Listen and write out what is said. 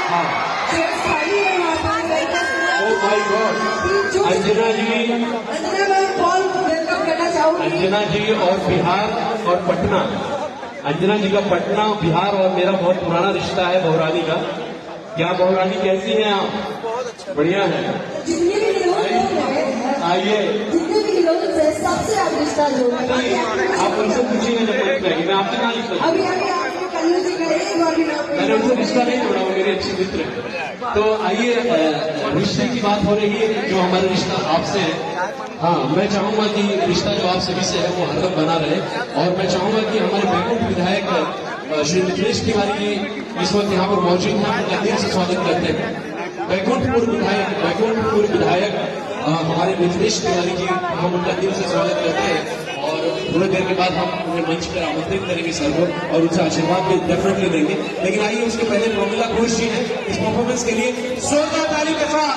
हाँ। Oh my God. Anjana ji, Anjana ji और बिहार और पटना, अंजना जी का पटना, बिहार और मेरा बहुत पुराना रिश्ता है बहुरानी का। क्या बहुरानी कैसी हैं आप? बढ़िया है। आइए, सबसे रिश्ता जो आप उनसे पूछिएगा जब मैं कहेंगे, मैं आपसे कहाँ रिश्ता, मैंने उनसे रिश्ता नहीं जोड़ा, वो मेरे अच्छे मित्र हैं। तो आइए, रिश्ते की बात हो रही है, जो हमारा रिश्ता आपसे है। हाँ, मैं चाहूंगा कि रिश्ता जो आप सभी से है वो हरदम बना रहे, और मैं चाहूंगा कि हमारे बैकुंठ विधायक श्री मिथिलेश तिवारी जी इस वक्त यहाँ पर मौजूद हैं, उनका दिल से स्वागत करते हैं। बैकुंठपुर विधायक हमारे मिथिलेश तिवारी जी, हम उनका दिल से स्वागत करते हैं, और थोड़ी देर के बाद हम उन्हें मंच पर आमंत्रित करेंगे सर को, और उनसे आशीर्वाद भी डेफिनेटली देंगे। लेकिन आइए, उसके पहले प्रोमिला घोष जी हैं इस परफॉर्मेंस के लिए जोरदार ताली के साथ